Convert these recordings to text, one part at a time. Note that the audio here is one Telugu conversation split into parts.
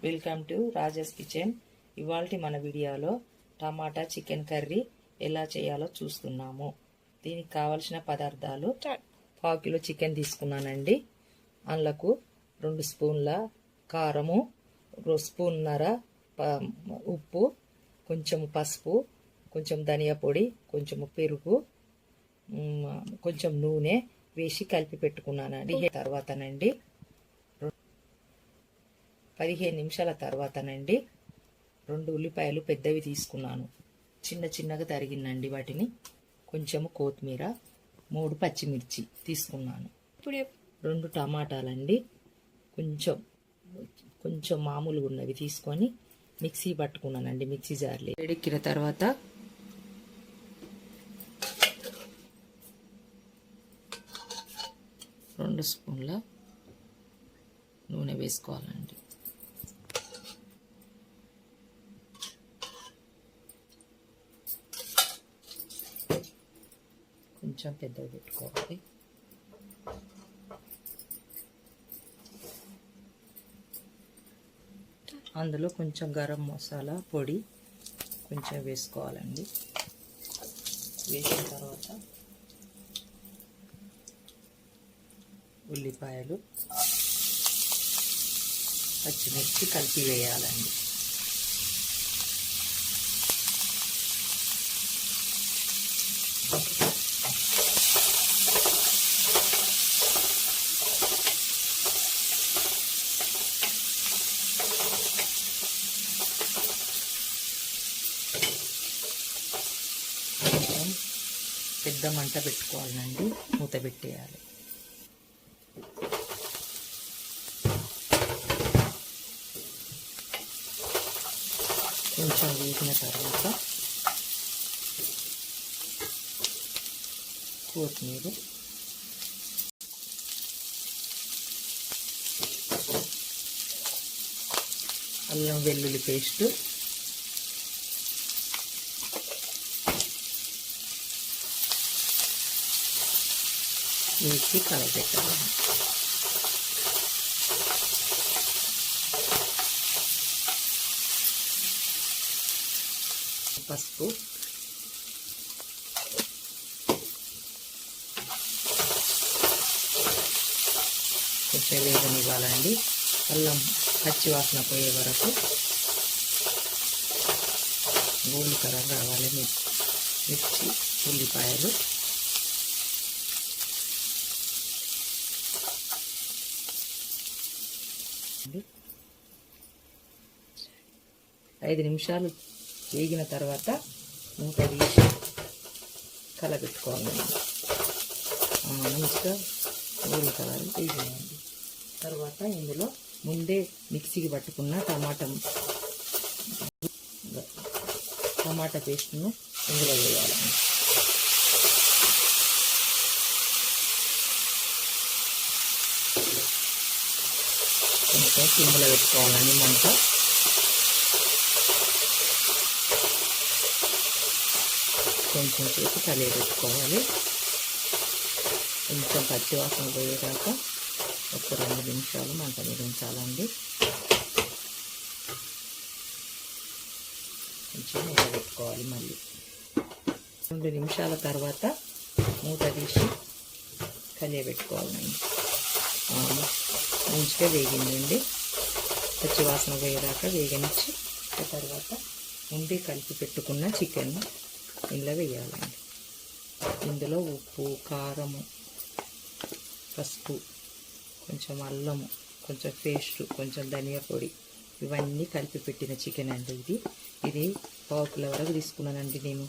Welcome to Rajas kitchen. ఇవాల్టి మన వీడియోలో టమాటా చికెన్ కర్రీ ఎలా చేయాలో చూస్తున్నాము. దీనికి కావలసిన పదార్థాలు: 1/2 కిలో చికెన్ తీసుకున్నానండి. అందులోకి 2 స్పూన్ల కారము, 1 స్పూన్నర ఉప్పు, కొంచెం పసుపు, కొంచెం ధనియా పొడి, కొంచెం పెరుగు, కొంచెం నూనె వేసి కలిపి పెట్టుకున్నానండి. తర్వాతనండి 15 నిమిషాల తర్వాతనండి 2 ఉల్లిపాయలు పెద్దవి తీసుకున్నాను, చిన్నగా తరిగినండి. వాటిని కొంచెము కొత్తిమీర, 3 పచ్చిమిర్చి తీసుకున్నాను. 2 టమాటాలండి, కొంచెం మామూలుగా ఉన్నవి తీసుకొని మిక్సీ పట్టుకున్నానండి. మిక్సీ జార్లో వేడెక్కిన తర్వాత 2 స్పూన్ల నూనె వేసుకోవాలండి. కొంచెం పెద్దగా పెట్టుకోవాలి. అందులో కొంచెం గరం మసాలా పొడి కొంచెం వేసుకోవాలండి. వేసిన తర్వాత ఉల్లిపాయలు, పచ్చిమిర్చి కలిపి వేయాలండి. పెద్ద మంట పెట్టుకోవాలండి, మూత పెట్టేయాలి. కొంచెం వేగిన తర్వాత కొత్తిమీర, అల్లం వెల్లుల్లి పేస్ట్, వేసి కలపెట్టాలి. పసుపు, కొంచెం వేగనివ్వాలండి. అల్లం పచ్చి వాసన పోయే వరకు గోల్డ్ కలర్ రావాలి. మిర్చి, ఉల్లిపాయలు, ఐదు నిమిషాలు వేగిన తర్వాత మూత తీసి కలబెట్టుకోవాలి. మంచిగా గోల్డ్ కలర్ వేసేయండి. తర్వాత ఇందులో ముందే మిక్సీకి పట్టుకున్న టమాటా పేస్ట్ను ఇందులో వేయాలండి. కొంచెం సిమ్లో పెట్టుకోవాలండి మంట. కొంచెం సేపు కలియబెట్టుకోవాలి. కొంచెం పచ్చివాసన పోయేదాకా ఒక 2 నిమిషాలు మంట మీద ఉంచాలండి. కొంచెం మూత పెట్టుకోవాలి. మళ్ళీ 2 నిమిషాల తర్వాత మూత తీసి కలియబెట్టుకోవాలండి. మంచిగా వేగిందండి. పచ్చివాసన పోయేదాకా వేగనిచ్చి తర్వాత ముందే కలిపి పెట్టుకున్న చికెన్ ఇందులో వేయాలండి. ఇందులో ఉప్పు, కారము, పసుపు, కొంచెం అల్లము, కొంచెం పేస్టు, కొంచెం ధనియా పొడి, ఇవన్నీ కలిపి పెట్టిన చికెన్ అండి. ఇది 1/2 కిలో వరకు తీసుకున్నానండి నేను.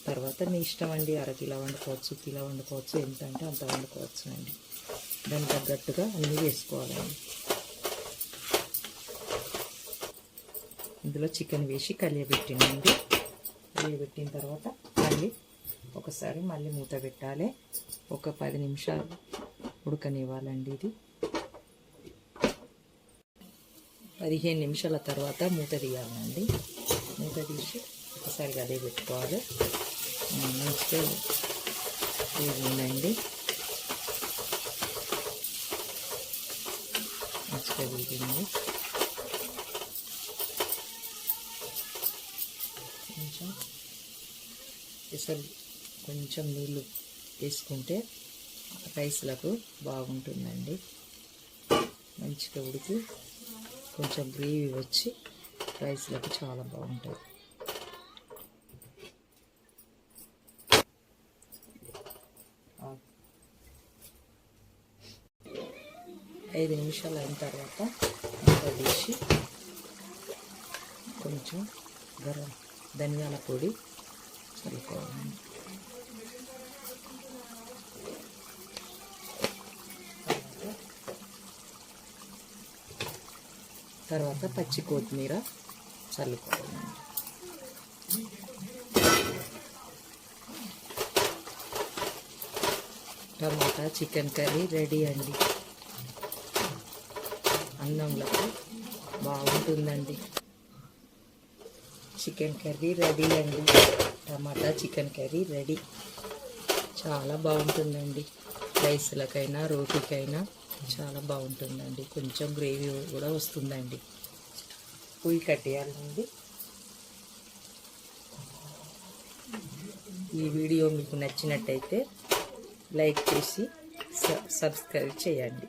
తర్వాత మీ ఇష్టం అండి, 1/2 కిలో వండుకోవచ్చు, కిలో వండుకోవచ్చు, ఎంత అంటే అంత వండుకోవచ్చు అండి. దానికి తగ్గట్టుగా అన్నీ వేసుకోవాలండి. ఇందులో చికెన్ వేసి కలియబెట్టినండి. కలియబెట్టిన తర్వాత మళ్ళీ ఒకసారి మూత పెట్టాలి. ఒక 10 నిమిషాలు ఉడకనివ్వాలండి. ఇది 15 నిమిషాల తర్వాత మూత తీయాలండి. మూత తీసి ఒకసారి అదే పెట్టుకోవాలి. మంచిగా వేగిందండి. మంచిగా వేగింది. కొంచెం కొంచెం నీళ్ళు వేసుకుంటే రైస్లకు బాగుంటుందండి. మంచిగా ఉడికి కొంచెం గ్రేవీ వచ్చి రైస్లకు చాలా బాగుంటుంది. 5 నిమిషాలు అయిన తర్వాత ఇంకా తీసి కొంచెం ధనియాల పొడి చల్లుకోవాలండి. తర్వాత పచ్చి కొత్తిమీర చల్లుకోవాలండి. టమాటా చికెన్ కర్రీ రెడీ అండి. అన్నంలకు బాగుంటుందండి. చికెన్ కర్రీ రెడీ అండి. టమాటా చికెన్ కర్రీ రెడీ. చాలా బాగుంటుందండి. రైస్లకైనా రోటీకైనా చాలా బాగుంటుందండి. కొంచెం గ్రేవీ కూడా వస్తుందండి. పొయ్యి కట్టేయాలండి. ఈ వీడియో మీకు నచ్చినట్టయితే లైక్ చేసి సబ్స్క్రైబ్ చేయండి.